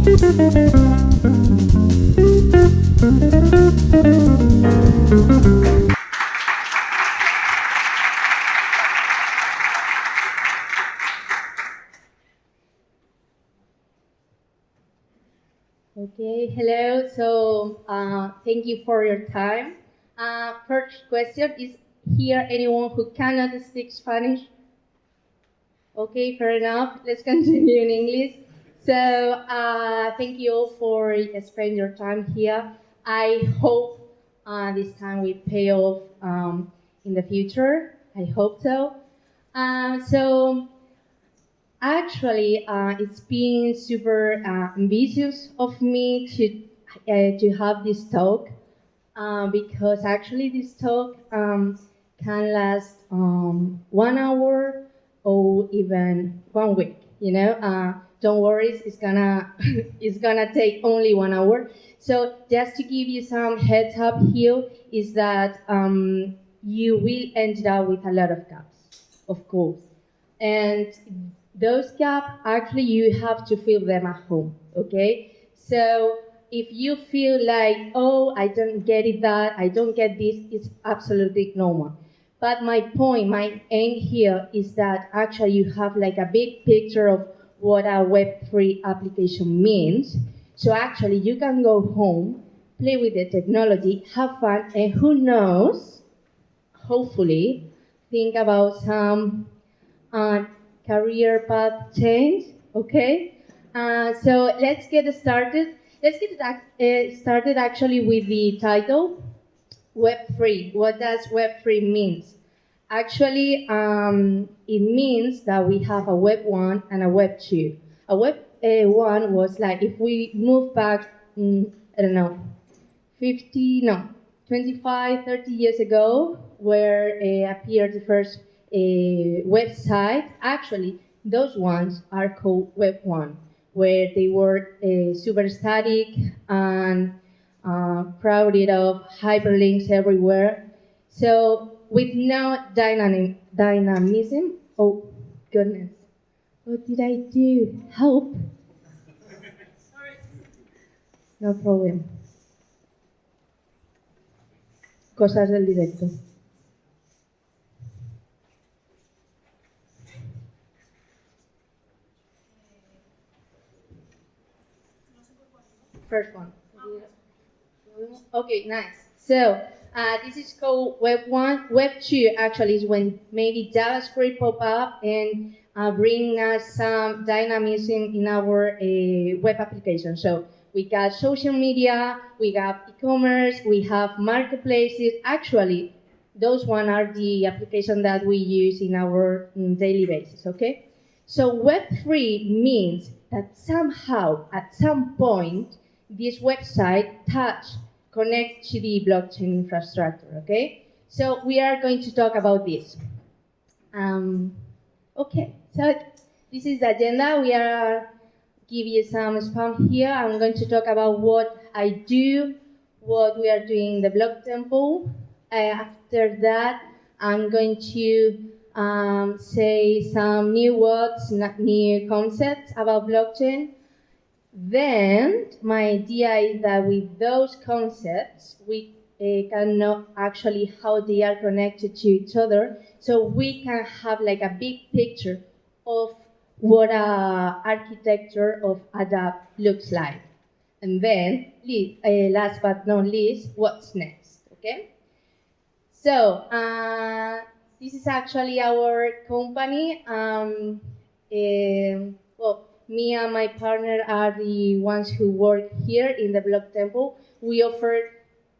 Okay, hello. So thank you for your time. First question, is here anyone who cannot speak Spanish? Okay, fair enough. Let's continue in English. So thank you all for spending your time here. I hope this time will pay off in the future. I hope so. So actually, it's been super ambitious of me to have this talk because actually this talk can last 1 hour or even 1 week. You know, don't worry, it's gonna it's gonna take only 1 hour. So just to give you some heads up here is that you will end up with a lot of gaps, of course, and those gaps actually you have to fill them at home. Okay, so if you feel like, oh, I don't get it, that I don't get this, it's absolutely normal. But my point, my aim here is that actually you have like a big picture of what a Web3 application means. So actually you can go home, play with the technology, have fun, and who knows, hopefully, think about some career path change, okay? So let's get started. Let's get started actually with the title, Web3. What does Web3 means? Actually, it means that we have a Web 1 and a Web 2. A Web 1 was like, if we move back, I don't know, 25, 30 years ago, where appeared the first website. Actually, those ones are called Web 1, where they were super static and crowded of hyperlinks everywhere. So with no dynamism, oh goodness, what did I do? Help! Sorry. No problem. Cosas del directo. First one. Okay, nice. So this is called Web 1. Web 2 actually is when maybe JavaScript pop up and bring us some dynamism in our web application. So we got social media, we got e-commerce, we have marketplaces. Actually, those one are the applications that we use in our daily basis, okay? So Web 3 means that somehow, at some point, this website connect to the blockchain infrastructure, okay? So we are going to talk about this. Okay, so this is the agenda. We are give you some spam here. I'm going to talk about what I do, what we are doing in the block temple. After that, I'm going to say some new words, new concepts about blockchain. Then, my idea is that with those concepts, we can know actually how they are connected to each other, so we can have like a big picture of what architecture of a DApp looks like. And then, last but not least, what's next, okay? So, this is actually our company. Well, me and my partner are the ones who work here in the Block Temple. We offer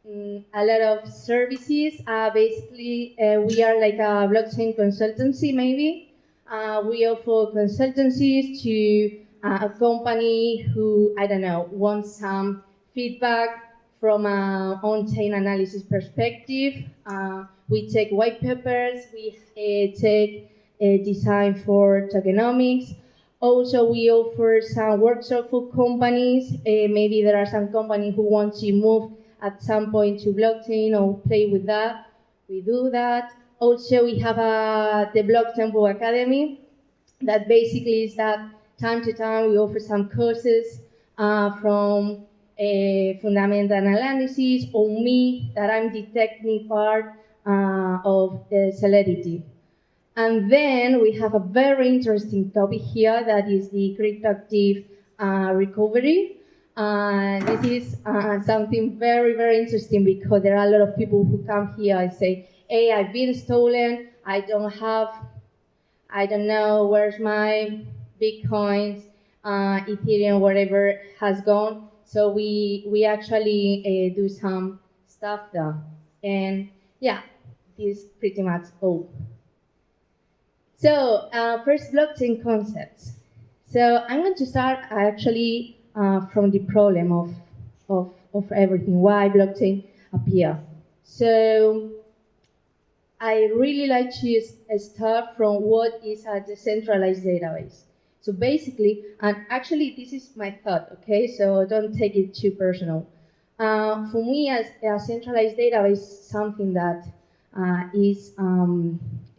a lot of services. Basically, we are like a blockchain consultancy, maybe. We offer consultancies to a company who, I don't know, wants some feedback from an on-chain analysis perspective. We take white papers, we take design for tokenomics. Also, we offer some workshops for companies. Maybe there are some companies who want to move at some point to blockchain or play with that. We do that. Also, we have the Block Temple Academy. That basically is that time to time we offer some courses from fundamental analysis, or me, that I'm detecting part of celerity. And then we have a very interesting topic here that is the cryptoactive recovery. This is something very, very interesting because there are a lot of people who come here and say, hey, I've been stolen, I don't know where's my Bitcoins, Ethereum, whatever has gone. So we actually do some stuff there. And yeah, this is pretty much all. So first, blockchain concepts. So I'm going to start actually from the problem of everything, why blockchain appear. So I really like to start from what is a decentralized database. So basically, and actually this is my thought, okay? So don't take it too personal. For me, as a centralized database, something that is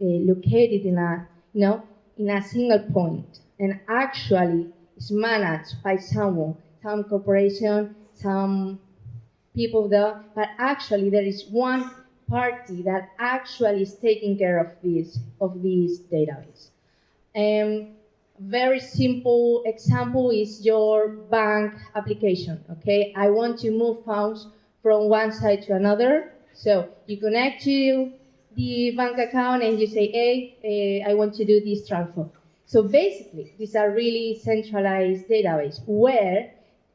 located in a single point, and actually is managed by someone, some corporation, some people there, but actually there is one party that actually is taking care of this database. Very simple example is your bank application, okay? I want to move funds from one side to another. So you connect to the bank account and you say, hey, I want to do this transfer. So basically, these are really centralized database where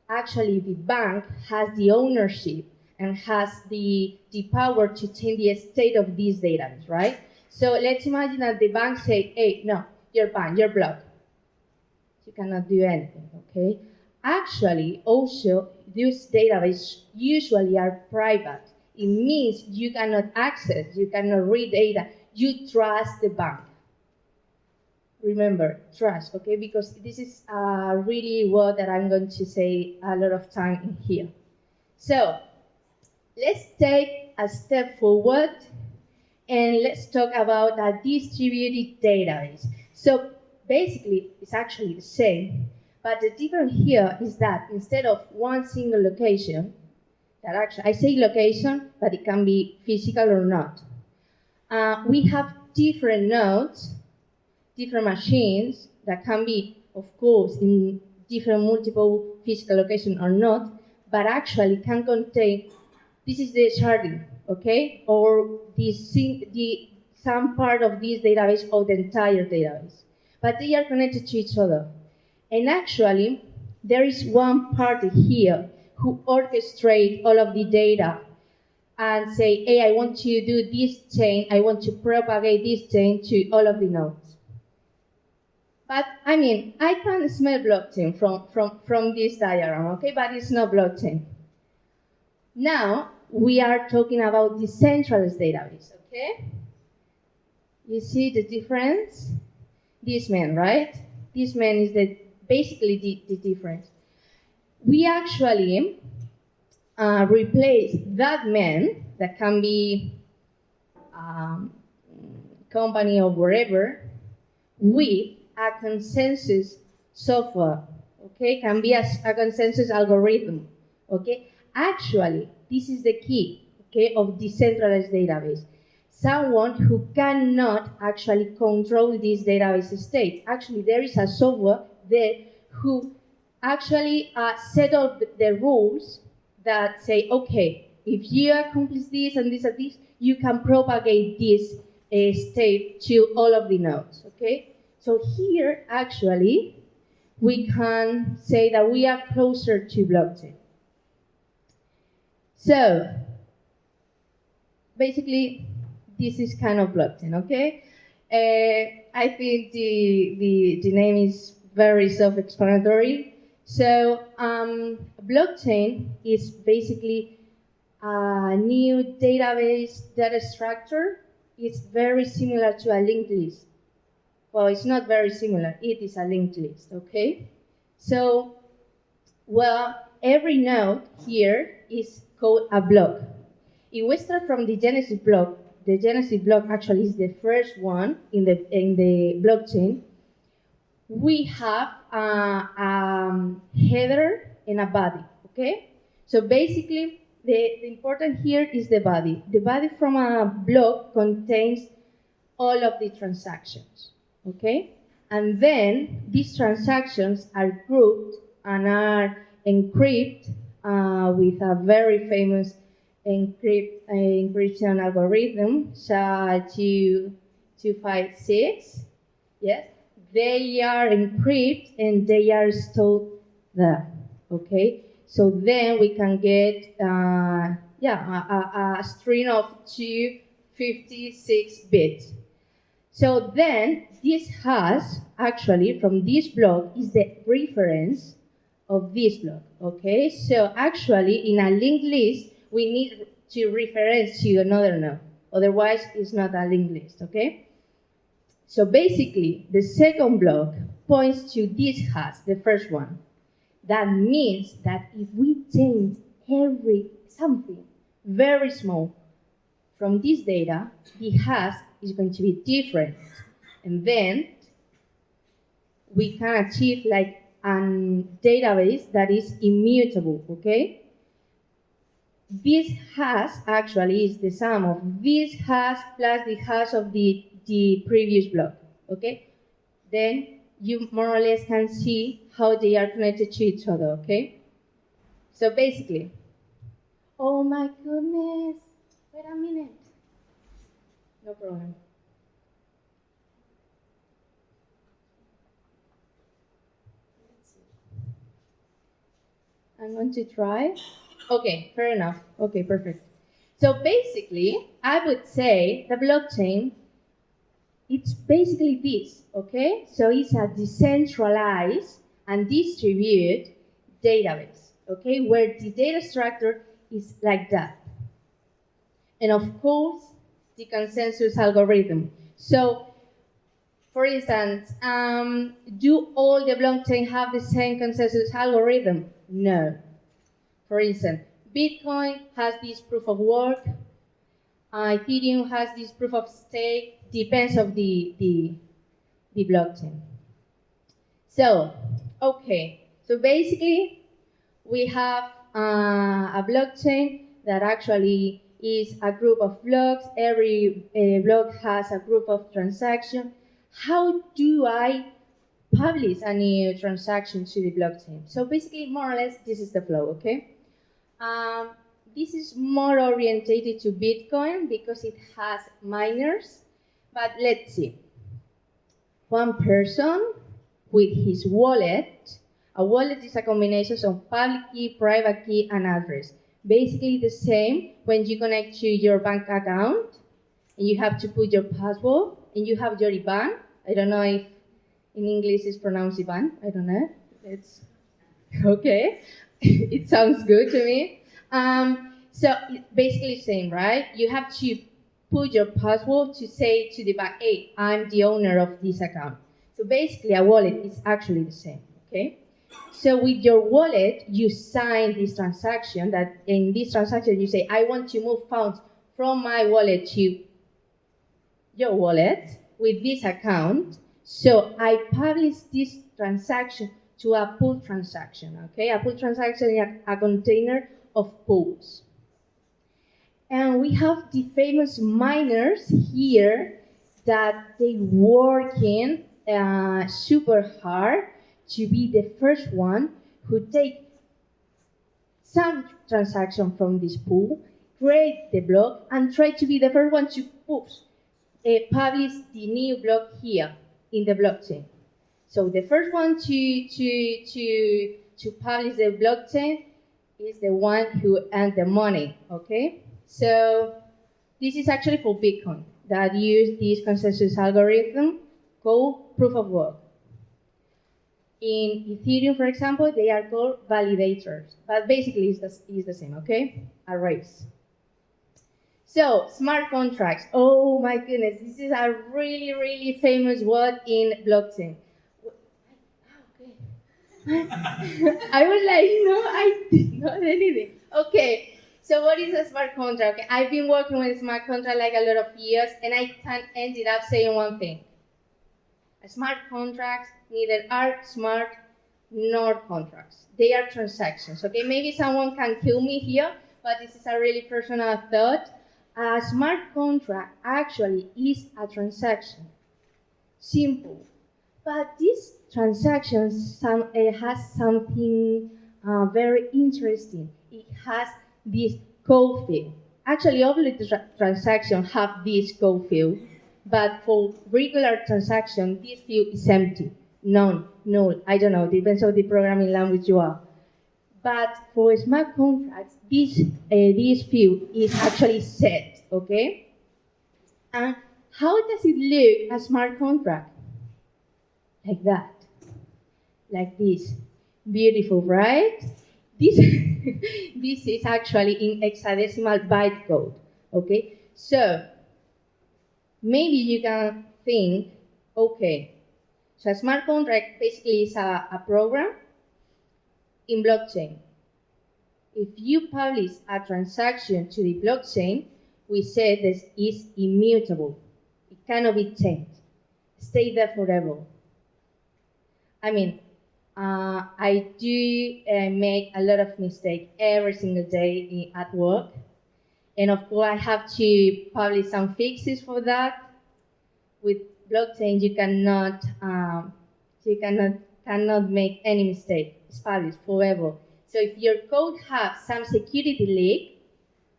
actually the bank has the ownership and has the power to change the state of this database, right? So let's imagine that the bank say, hey, no, you're banned, you're blocked. You cannot do anything, okay? Actually, also, these databases usually are private. It means you cannot access, you cannot read data. You trust the bank. Remember, trust, okay? Because this is really what that I'm going to say a lot of time in here. So, let's take a step forward and let's talk about a distributed database. So, basically, it's actually the same, but the difference here is that instead of one single location, that actually, I say location, but it can be physical or not. We have different nodes, different machines that can be, of course, in different multiple physical locations or not, but actually can contain, this is the sharding, okay? Or some part of this database or the entire database. But they are connected to each other. And actually, there is one party here who orchestrates all of the data and say, hey, I want to do this chain, I want to propagate this chain to all of the nodes. But I mean, I can smell blockchain from this diagram, okay? But it's not blockchain. Now, we are talking about decentralized database, okay? You see the difference? This man, right? This man is basically the difference. We actually replace that man, that can be company or wherever, with a consensus software, okay? Can be a consensus algorithm, okay? Actually, this is the key, okay, of decentralized database. Someone who cannot actually control this database state. Actually, there is a software there who actually set up the rules that say, okay, if you accomplish this and this and this, you can propagate this state to all of the nodes, okay? So here, actually, we can say that we are closer to blockchain. So, basically, this is kind of blockchain, okay? I think the name is very self-explanatory. So, blockchain is basically a new database data structure. It's very similar to a linked list. Well, it's not very similar. It is a linked list, okay? So, well, every node here is called a block. If we start from the Genesis block actually is the first one in the blockchain. We have a header and a body, okay? So basically, the important here is the body. The body from a block contains all of the transactions, okay? And then these transactions are grouped and are encrypted with a very famous encryption algorithm, SHA-256. Yes, they are encrypted and they are stored there. Okay, so then we can get a string of 256 bits. So then this hash actually from this block is the reference of this block. Okay, so actually in a linked list we need to reference to another node, otherwise it's not a linked list. Okay. So basically, the second block points to this hash, the first one. That means that if we change something very small from this data, the hash is going to be different. And then we can achieve like a database that is immutable, okay? This hash actually is the sum of this hash plus the hash of the previous block, okay? Then you more or less can see how they are connected to each other, okay? So basically, oh my goodness, wait a minute. No problem. Let's see. I'm going to try. Okay, fair enough. Okay, perfect. So basically, I would say the blockchain, it's basically this, okay? So it's a decentralized and distributed database, okay? Where the data structure is like that. And of course, the consensus algorithm. So, for instance, do all the blockchain have the same consensus algorithm? No. For instance, Bitcoin has this proof of work, Ethereum has this proof of stake, depends of the blockchain. So, okay, so basically we have a blockchain that actually is a group of blocks. Every block has a group of transactions. How do I publish a new transaction to the blockchain? So basically, more or less, this is the flow, okay? This is more orientated to Bitcoin because it has miners. But let's see. One person with his wallet. A wallet is a combination of public key, private key, and address. Basically the same when you connect to your bank account and you have to put your password and you have your IBAN. I don't know if in English it's pronounced IBAN. I don't know. It's okay. It sounds good to me. So basically the same, right? You have to put your password to say to the bank, hey, I'm the owner of this account. So basically a wallet is actually the same, okay? So with your wallet, you sign this transaction that in this transaction you say, I want to move funds from my wallet to your wallet with this account. So I publish this transaction to a pool transaction, okay? A pool transaction is a container of pools. And we have the famous miners here that they working super hard to be the first one who take some transaction from this pool, create the block, and try to be the first one to publish the new block here in the blockchain. So the first one to publish the blockchain is the one who earned the money, okay? So this is actually for Bitcoin that use this consensus algorithm called proof of work. In Ethereum, for example, they are called validators, but basically it's the same, okay? Arrays. So, smart contracts. Oh my goodness, this is a really, really famous word in blockchain. I was like, no, I did not anything. Okay, so what is a smart contract? Okay, I've been working with smart contract like a lot of years, and I ended up saying one thing. A smart contracts neither are smart not contracts. They are transactions, okay? Maybe someone can kill me here, but this is a really personal thought. A smart contract actually is a transaction. Simple. But this transaction has something very interesting. It has this code field. Actually, all the transactions have this code field, but for regular transaction, this field is empty. None, null, I don't know, depends on the programming language you are. But for smart contracts, this field is actually set, okay? And how does it look, a smart contract? Like that, like this. Beautiful, right? This, this is actually in hexadecimal bytecode, okay? So, maybe you can think, okay, so a smart contract basically is a program in blockchain. If you publish a transaction to the blockchain, we said this is immutable. It cannot be changed. Stay there forever. I mean, I do make a lot of mistakes every single day at work. And of course, I have to publish some fixes for that. With blockchain, you cannot make any mistake. It's published forever. So if your code has some security leak,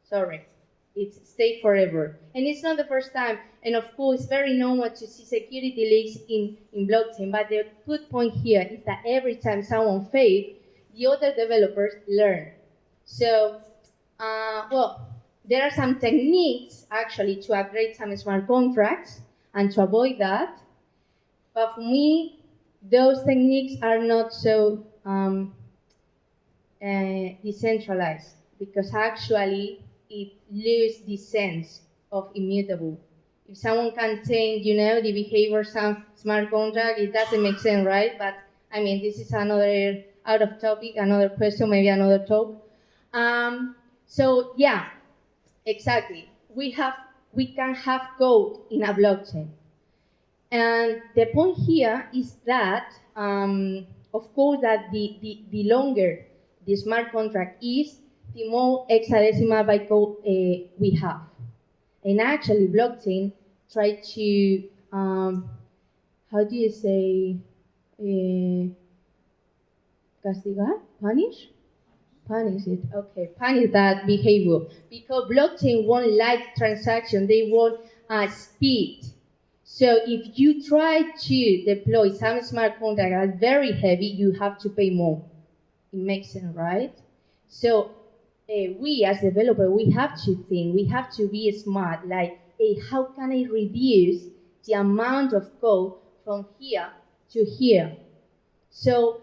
sorry, it's stay forever. And it's not the first time. And of course, it's very normal to see security leaks in blockchain. But the good point here is that every time someone fails, the other developers learn. So, well, there are some techniques actually to upgrade some smart contracts and to avoid that. But for me, those techniques are not so decentralized, because actually it loses the sense of immutable. If someone can change, the behavior of some smart contract, it doesn't make sense, right? But I mean, this is another out of topic, another question, maybe another talk. So yeah, exactly. We can have code in a blockchain. And the point here is that, of course, that the longer the smart contract is, the more hexadecimal bytecode we have. And actually, blockchain try to, how do you say, castigar? Punish? Punish it, okay. Punish that behavior. Because blockchain won't like transaction, they want speed. So if you try to deploy some smart contract that's very heavy, you have to pay more. It makes sense, right? So we as developers, we have to think, we have to be smart, like, hey, how can I reduce the amount of code from here to here? So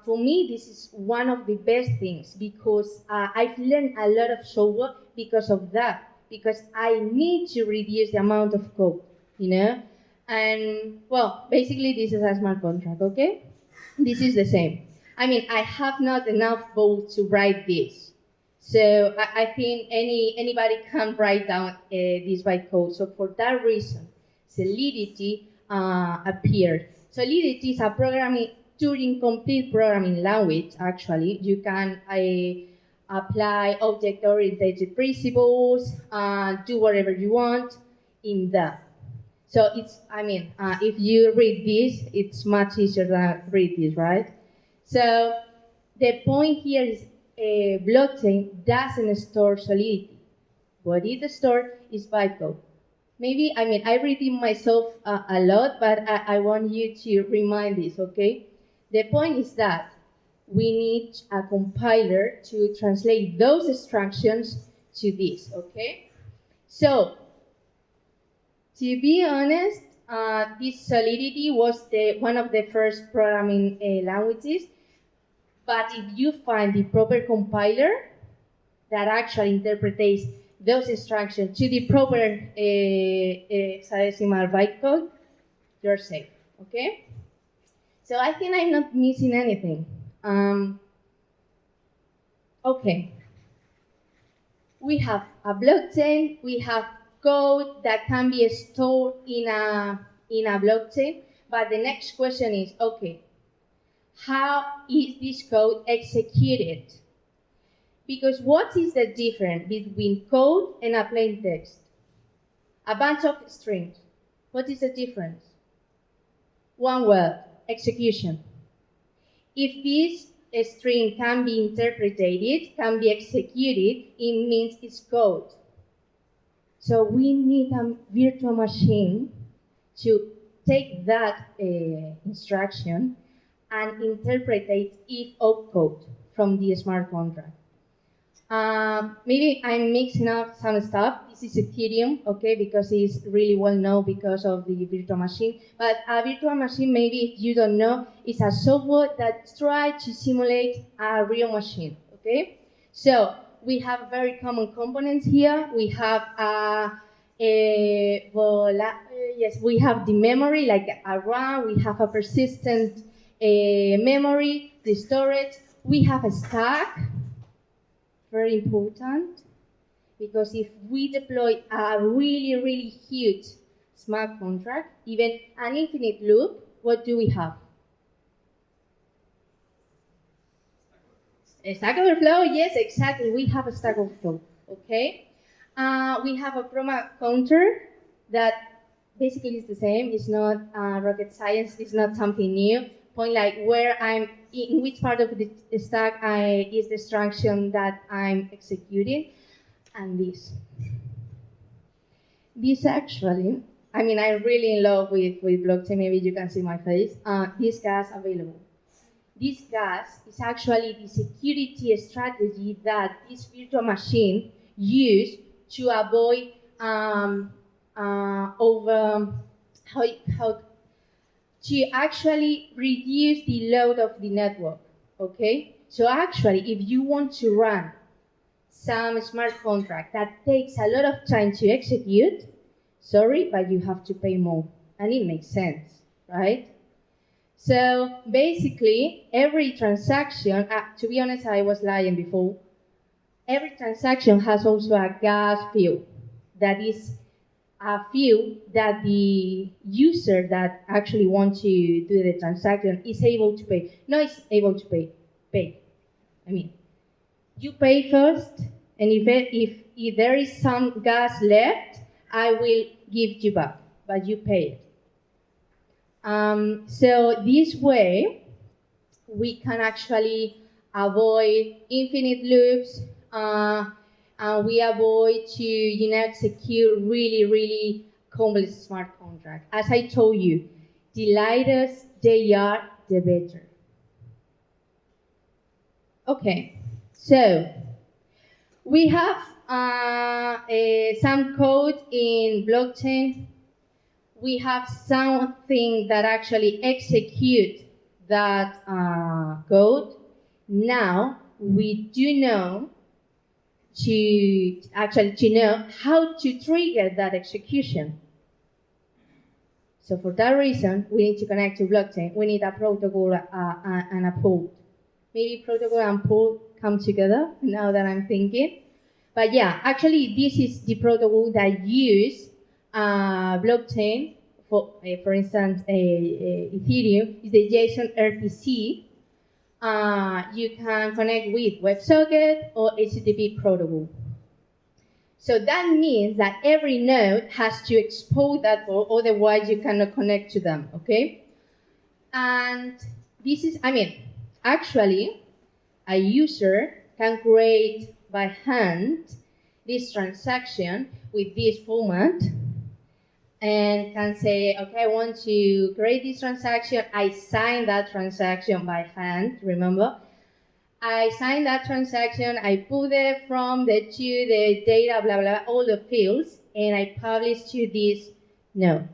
for me, this is one of the best things, because I've learned a lot of software because of that, because I need to reduce the amount of code. And well, basically this is a smart contract, okay? This is the same. I mean, I have not enough code to write this. So I think anybody can write down this bytecode. So for that reason, Solidity appeared. Solidity is a Turing complete programming language, actually. You can apply object-oriented principles, do whatever you want in that. So it's, if you read this, it's much easier than read this, right? So the point here is blockchain doesn't store Solidity. What it stores is bytecode. Maybe, I read it myself a lot, but I want you to remind this, okay? The point is that we need a compiler to translate those instructions to this, okay? So, to be honest, this Solidity was one of the first programming languages. But if you find the proper compiler that actually interprets those instructions to the proper hexadecimal bytecode, you're safe, okay? So I think I'm not missing anything. Okay. We have a blockchain, we have code that can be stored in a blockchain, but the next question is, okay, how is this code executed? Because what is the difference between code and a plain text? A bunch of strings. What is the difference? One word, execution. If this string can be interpreted, can be executed, it means it's code. So we need a virtual machine to take that instruction and interpret it if code from the smart contract. Maybe I'm mixing up some stuff. This is Ethereum, okay, because it's really well known because of the virtual machine. But a virtual machine, maybe if you don't know, is a software that tries to simulate a real machine, okay? So we have very common components here. We have yes, we have the memory, like a RAM. We have a persistent memory, the storage. We have a stack. Very important, because if we deploy a really, really huge smart contract, even an infinite loop, what do we have? A Stack Overflow, yes, exactly. We have a Stack Overflow, okay? We have a promo counter that basically is the same. It's not rocket science. It's not something new. Point like where I'm, in which part of the stack is the instruction that I'm executing, and this. This actually, I mean, I'm really in love with blockchain. Maybe you can see my face. This gas available. This gas is actually the security strategy that this virtual machine used to avoid to actually reduce the load of the network, okay? So actually, if you want to run some smart contract that takes a lot of time to execute, sorry, but you have to pay more. And it makes sense, right? So basically, every transaction, to be honest, I was lying before, every transaction has also a gas fee that is a fee that the user that actually wants to do the transaction is able to pay. No, it's able to pay. I mean, you pay first, and if there is some gas left, I will give you back, but you pay it. So this way, we can actually avoid infinite loops, and we avoid to execute really, really complex smart contracts. As I told you, the lighter they are, the better. Okay, so we have some code in blockchain. We have something that actually executes that code. Now we do know to know how to trigger that execution. So for that reason, we need to connect to blockchain. We need a protocol and a pool. Maybe protocol and pool come together now that I'm thinking. But yeah, actually this is the protocol that use blockchain. For instance, Ethereum is the JSON RPC. You can connect with WebSocket or HTTP protocol. So that means that every node has to expose that, or otherwise you cannot connect to them, okay? And this is, actually, a user can create by hand this transaction with this format and can say, okay, I want to create this transaction. I sign that transaction by hand, remember? I sign that transaction, I put it from the to the data, blah, blah, all the fields, and I publish to this node.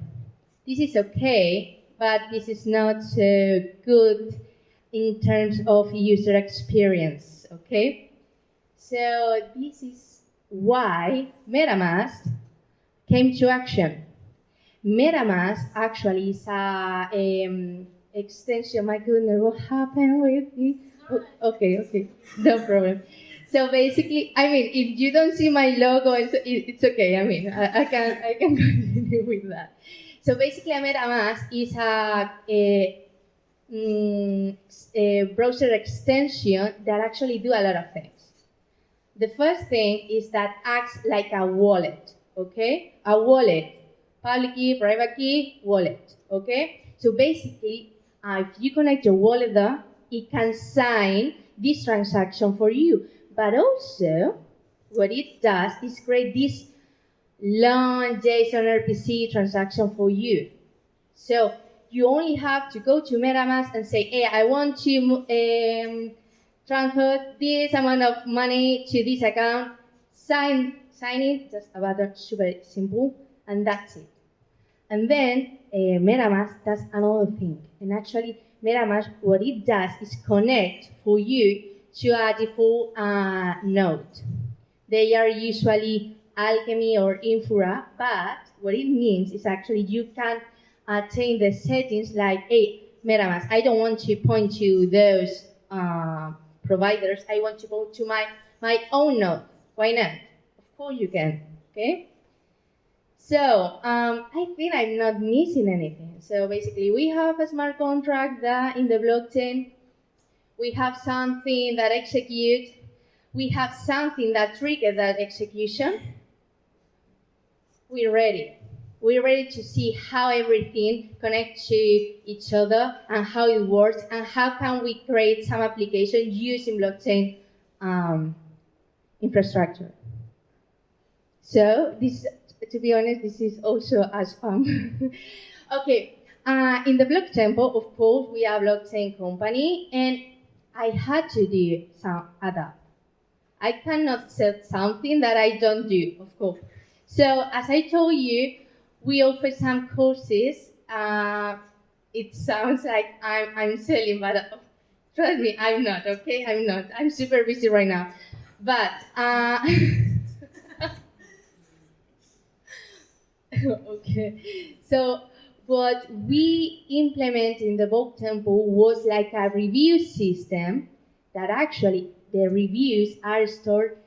This is okay, but this is not so good in terms of user experience, okay? So this is why MetaMask came to action. MetaMask actually is a extension. My goodness, what happened with me? Okay, no problem. So basically, if you don't see my logo, it's okay. I can continue with that. So basically, MetaMask is browser extension that actually do a lot of things. The first thing is that acts like a wallet, okay? A wallet, public key, private key, wallet, okay? So basically, if you connect your wallet there, it can sign this transaction for you. But also, what it does is create this long JSON RPC transaction for you. So you only have to go to MetaMask and say, hey, I want to transfer this amount of money to this account, sign it, just a button, super simple, and that's it. And then MetaMask does another thing. And actually, MetaMask, what it does is connect for you to a default node. They are usually Alchemy or Infura, but what it means is actually you can change the settings like, hey, MetaMask, I don't want to point to those providers. I want to go to my own node. Why not? Of course you can, okay? So I think I'm not missing anything. So basically, we have a smart contract that in the blockchain. We have something that executes. We have something that triggers that execution. We're ready. We're ready to see how everything connects to each other and how it works and how can we create some application using blockchain infrastructure. So this, to be honest, this is also as fun. Okay, in the block tempo, of course, we are a blockchain company, and I had to do some adapt. I cannot set something that I don't do, of course. So as I told you, we offer some courses. It sounds like I'm selling, but trust me, I'm not, okay? I'm not. I'm super busy right now. But, okay. So what we implemented in the bulk temple was like a review system that actually the reviews are stored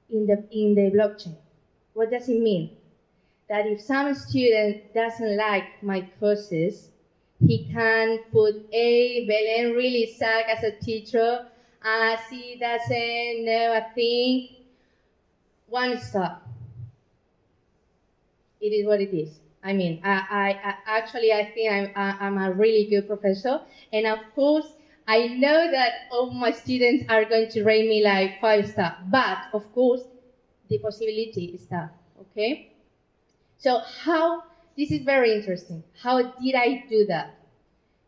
in the blockchain. What does it mean? That if some student doesn't like my courses, he can put, hey, Belen really sucks as a teacher, she doesn't know a thing. One stop. It is what it is. I mean, I actually think I'm a really good professor, and of course, I know that all my students are going to rate me like 5-star, but of course, the possibility is that, okay? So this is very interesting. How did I do that?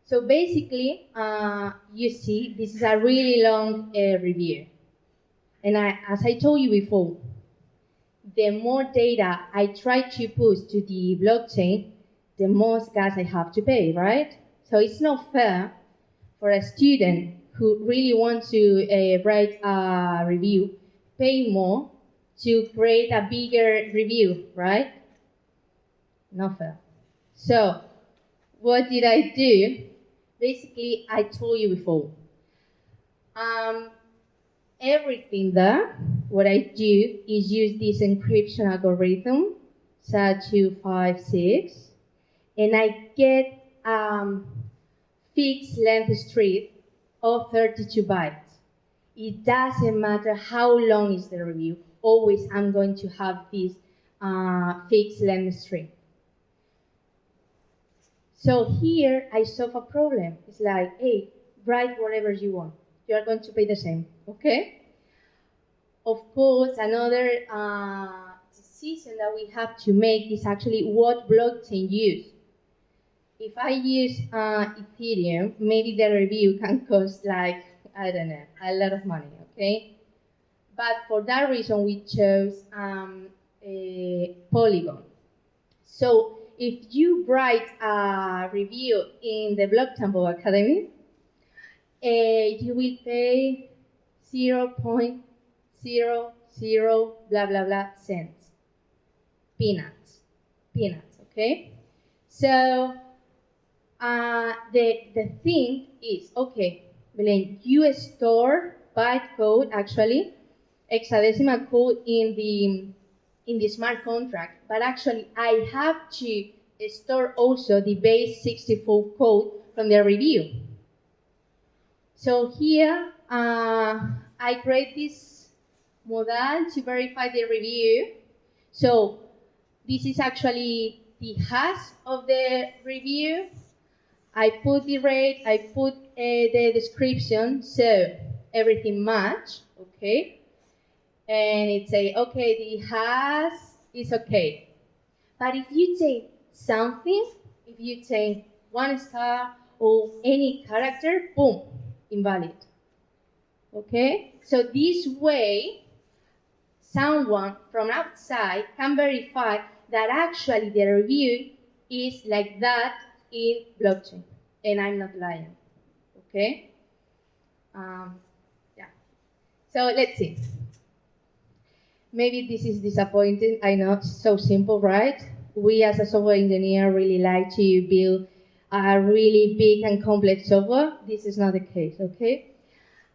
So basically, you see, this is a really long review. And as I told you before, the more data I try to push to the blockchain, the more gas I have to pay, right? So it's not fair for a student who really wants to write a review, pay more to create a bigger review, right? Not fair. So what did I do? Basically, I told you before. Everything there, what I do is use this encryption algorithm, SHA-256, and I get fixed length string of 32 bytes. It doesn't matter how long is the review. Always I'm going to have this fixed length string. So here I solve a problem. It's like, hey, write whatever you want. You are going to pay the same, okay? Of course, another decision that we have to make is actually what blockchain use. If I use Ethereum, maybe the review can cost like, I don't know, a lot of money, okay? But for that reason, we chose Polygon. So if you write a review in the Block Temple Academy, you will pay 0.00 blah blah blah cents. Peanuts, okay? So the thing is, okay, Belen, you store bytecode, actually, hexadecimal code in the smart contract, but actually I have to store also the base 64 code from the review. So here, I create this model to verify the review. So this is actually the hash of the review. I put the rate, I put the description, so everything match, okay? And it say, okay, the hash is okay. But if you take something, if you take 1 star or any character, boom, invalid. Okay? So this way, someone from outside can verify that actually the review is like that in blockchain, and I'm not lying. Okay? Yeah. So let's see. Maybe this is disappointing. I know it's so simple, right? We as a software engineer really like to build a really big and complex software. This is not the case, okay?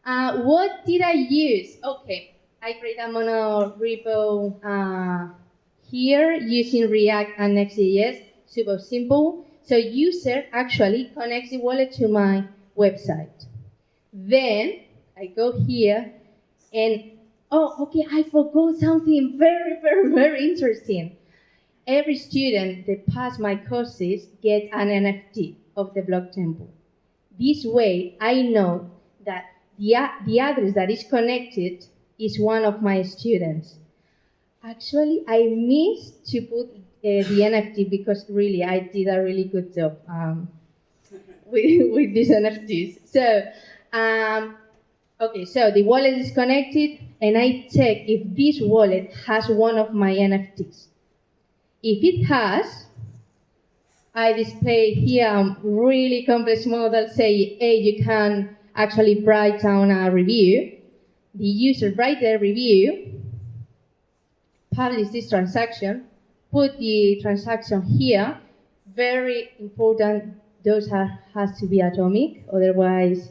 What did I use? Okay, I created a mono repo here using React and Next.js, super simple. So user actually connects the wallet to my website. Then I go here and, oh, okay, I forgot something very, very, very interesting. Every student that pass my courses gets an NFT of the block temple. This way, I know that the address that is connected is one of my students. Actually, I missed to put the NFT because really, I did a really good job with these NFTs. So, okay, so the wallet is connected, and I check if this wallet has one of my NFTs. If it has, I display here a really complex model, say, hey, you can actually write down a review. The user write their review, publish this transaction, put the transaction here. Very important, those has to be atomic, otherwise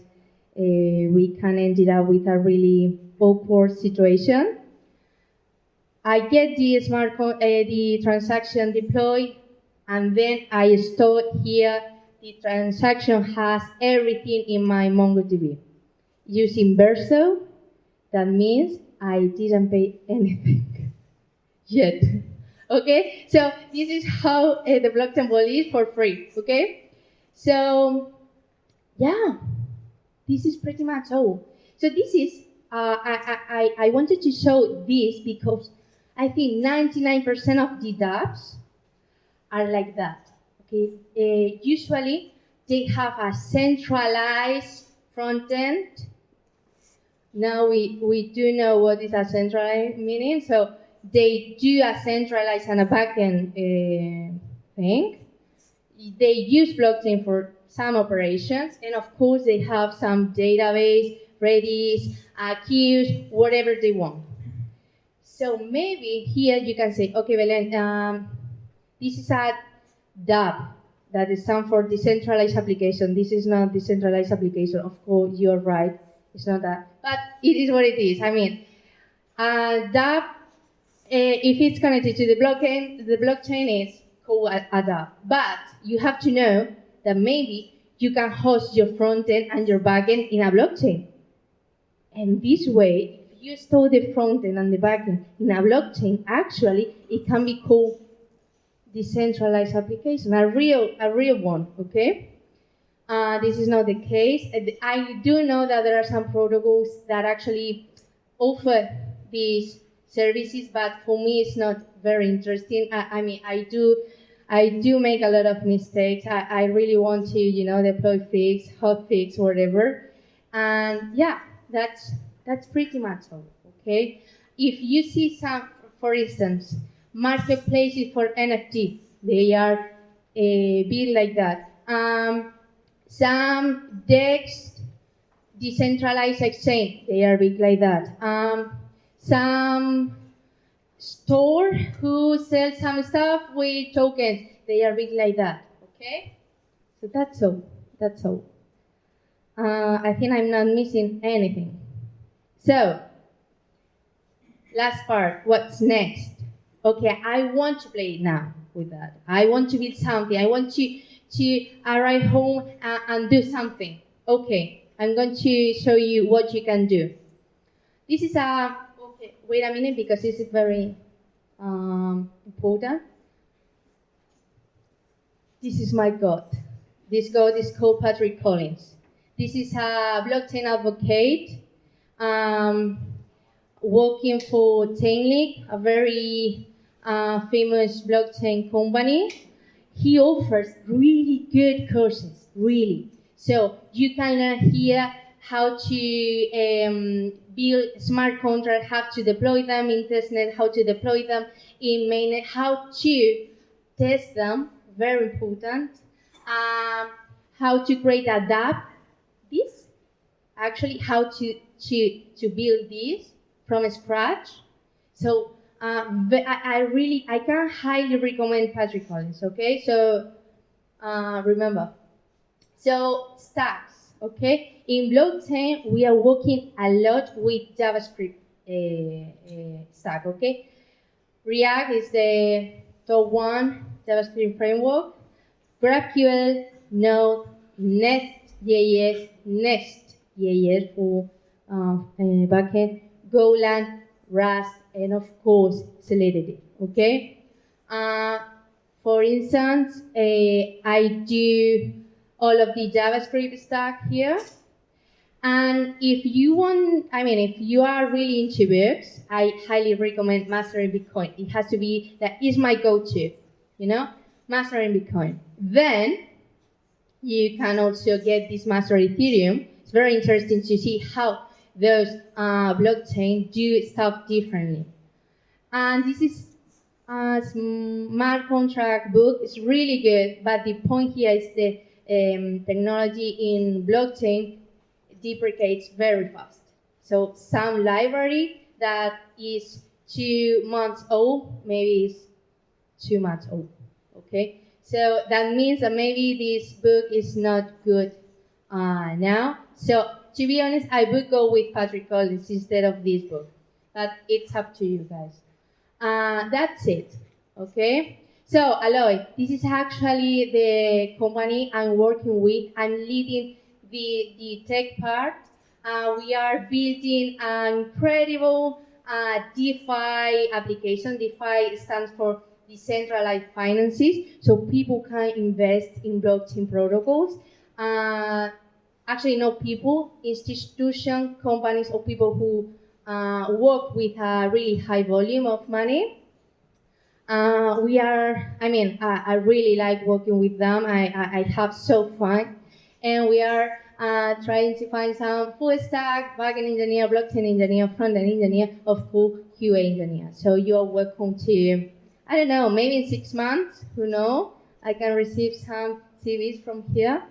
we can end up with a really awkward situation. I get the the transaction deployed, and then I store here. The transaction has everything in my MongoDB. Using Verso, that means I didn't pay anything yet. Okay, so this is how the block temple is for free. Okay, so yeah, this is pretty much all. So this is I wanted to show this because I think 99% of the DApps are like that. Okay, usually they have a centralized front end. Now we do know what is a centralized meaning, so they do a centralized and a backend thing. They use blockchain for some operations, and of course they have some database, Redis, queues, whatever they want. So maybe here you can say, okay, Belen, this is a DApp that stands for Decentralized Application. This is not Decentralized Application. Of course, you're right. It's not that. But it is what it is. I mean, DApp, if it's connected to the blockchain is called a DApp. But you have to know that maybe you can host your front end and your backend in a blockchain. And this way, if you store the front end and the backend in a blockchain, actually, it can be called decentralized application, a real one, okay? This is not the case. I do know that there are some protocols that actually offer these services, but for me it's not very interesting. I mean, I do make a lot of mistakes. I really want to, deploy fix, hotfix, whatever. And yeah, that's pretty much all, okay? If you see some, for instance, marketplaces for NFT, they are built like that. Some DEX, decentralized exchange, they are big like that. Some store who sells some stuff with tokens, they are big like that, okay? So that's all. I think I'm not missing anything. So, last part, what's next? Okay, I want to play now with that. I want to build something. I want to arrive home and do something. Okay, I'm going to show you what you can do. This is a, okay, wait a minute because this is very important. This is my god. This god is called Patrick Collins. This is a blockchain advocate working for Chainlink, a very famous blockchain company. He offers really good courses, really. So you can learn here how to build smart contracts, how to deploy them in testnet, how to deploy them in mainnet, how to test them, very important. How to create a DApp, this, actually how to build this from scratch. So I can highly recommend Patrick Collins, okay? So remember. So stacks, okay? In blockchain, we are working a lot with JavaScript stack, okay? React is the top one JavaScript framework. GraphQL, Node, Nest.js for backend, Golang, Rust, and of course, Solidity, okay? For instance, I do all of the JavaScript stack here. And if you are really into books, I highly recommend Mastering Bitcoin. It has to be, that is my go-to, you know? Mastering Bitcoin. Then, you can also get this Master Ethereum. It's very interesting to see how those blockchains do stuff differently. And this is a smart contract book. It's really good, but the point here is the technology in blockchain deprecates very fast. So some library that is 2 months old, maybe is 2 months old, okay? So that means that maybe this book is not good now. So to be honest, I would go with Patrick Collins instead of this book, but it's up to you guys. That's it, okay? So Aloy, this is actually the company I'm working with. I'm leading the tech part. We are building an incredible DeFi application. DeFi stands for Decentralized Finances, so people can invest in blockchain protocols. Actually, not people, institutions, companies, or people who work with a really high volume of money. I really like working with them. I have so fun. And we are trying to find some full stack, backend engineer, blockchain engineer, front-end engineer, of course, QA engineer. So you are welcome to, I don't know, maybe in 6 months, who knows, I can receive some CVs from here.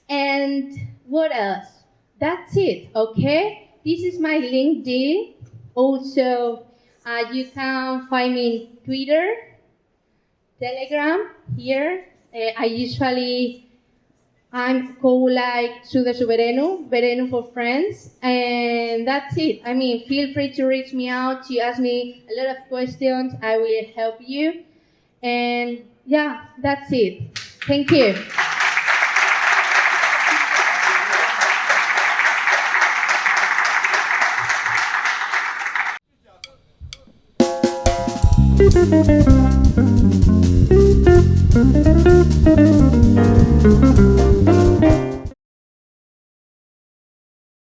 And what else? That's it, okay? This is my LinkedIn. Also, you can find me in Twitter, Telegram, here. I'm called like Suda Suvereno, Vereno for friends, and that's it. I mean, feel free to reach me out, to ask me a lot of questions. I will help you. And yeah, that's it. Thank you. Thank you.